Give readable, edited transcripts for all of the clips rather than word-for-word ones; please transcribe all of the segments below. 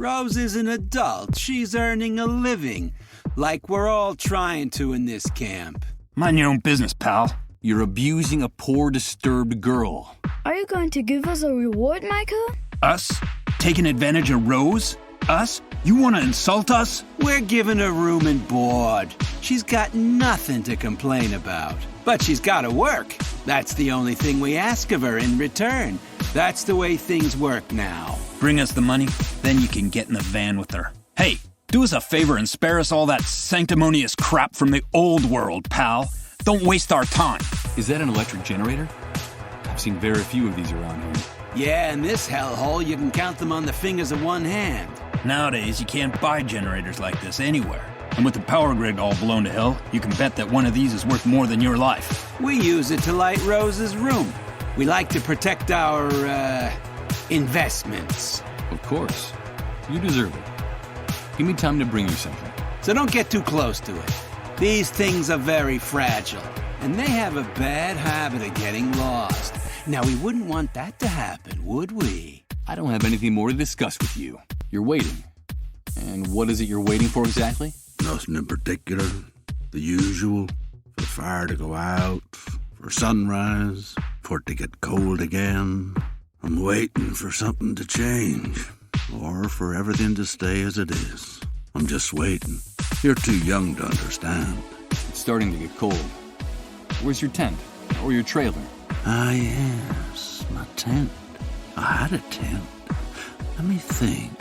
Rose is an adult. She's earning a living. Like we're all trying to in this camp. Mind your own business, pal. You're abusing a poor, disturbed girl. Are you going to give us a reward, Michael? Us? Taking advantage of Rose? Us? You want to insult us? We're giving her room and board. She's got nothing to complain about. But she's got to work. That's the only thing we ask of her in return. That's the way things work now. Bring us the money, then you can get in the van with her. Hey, do us a favor and spare us all that sanctimonious crap from the old world, pal. Don't waste our time. Is that an electric generator? I've seen very few of these around here. Yeah, in this hellhole, you can count them on the fingers of one hand. Nowadays, you can't buy generators like this anywhere. And with the power grid all blown to hell, you can bet that one of these is worth more than your life. We use it to light Rose's room. We like to protect our, investments. Of course. You deserve it. Give me time to bring you something. So don't get too close to it. These things are very fragile, and they have a bad habit of getting lost. Now, we wouldn't want that to happen, would we? I don't have anything more to discuss with you. You're waiting. And what is it you're waiting for exactly? Nothing in particular. The usual. For the fire to go out, for sunrise, for it to get cold again. I'm waiting for something to change, or for everything to stay as it is. I'm just waiting. You're too young to understand. It's starting to get cold. Where's your tent? Or your trailer? Ah, yes, my tent. I had a tent. Let me think.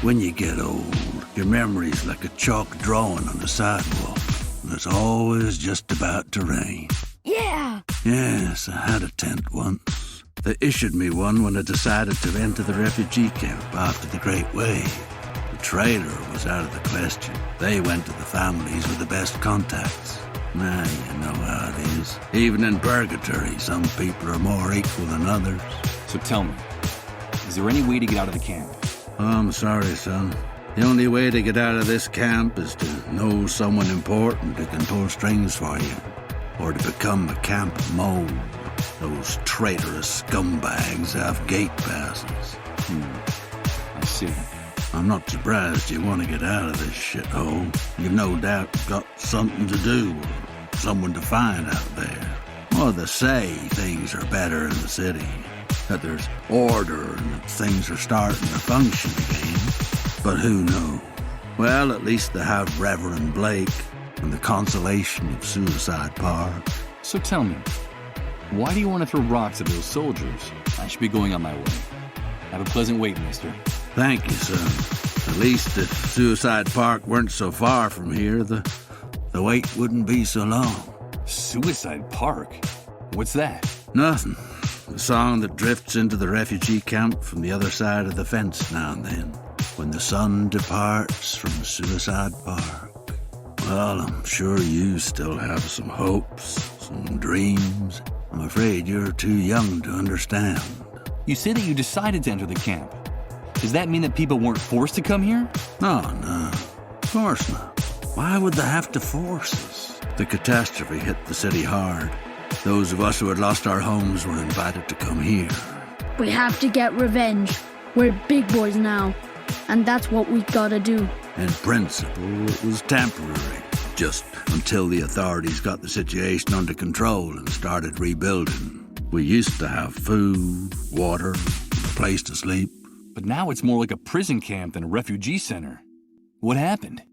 When you get old, your memory's like a chalk drawing on the sidewalk. And it's always just about to rain. Yeah! Yes, I had a tent once. They issued me one when I decided to enter the refugee camp after the Great Wave. The trailer was out of the question. They went to the families with the best contacts. Now you know how it is. Even in purgatory, some people are more equal than others. So tell me, is there any way to get out of the camp? I'm sorry, son. The only way to get out of this camp is to know someone important who can pull strings for you. Or to become a camp mole. Those traitorous scumbags have gate passes. I see. I'm not surprised you want to get out of this shithole. You've no doubt got something to do or someone to find out there. Or they say things are better in the city, that there's order and that things are starting to function again. But who knows? Well, at least they have Reverend Blake and the consolation of Suicide Park. So tell me, why do you want to throw rocks at those soldiers? I should be going on my way. Have a pleasant wait, mister. Thank you, son. At least if Suicide Park weren't so far from here, the wait wouldn't be so long. Suicide Park? What's that? Nothing. A song that drifts into the refugee camp from the other side of the fence now and then, when the sun departs from Suicide Park. Well, I'm sure you still have some hopes, some dreams. I'm afraid you're too young to understand. You say that you decided to enter the camp. Does that mean that people weren't forced to come here? No, of course not. Why would they have to force us? The catastrophe hit the city hard. Those of us who had lost our homes were invited to come here. We have to get revenge. We're big boys now. And that's what we gotta do. In principle, it was temporary. Just until the authorities got the situation under control and started rebuilding. We used to have food, water, a place to sleep. But now it's more like a prison camp than a refugee center. What happened?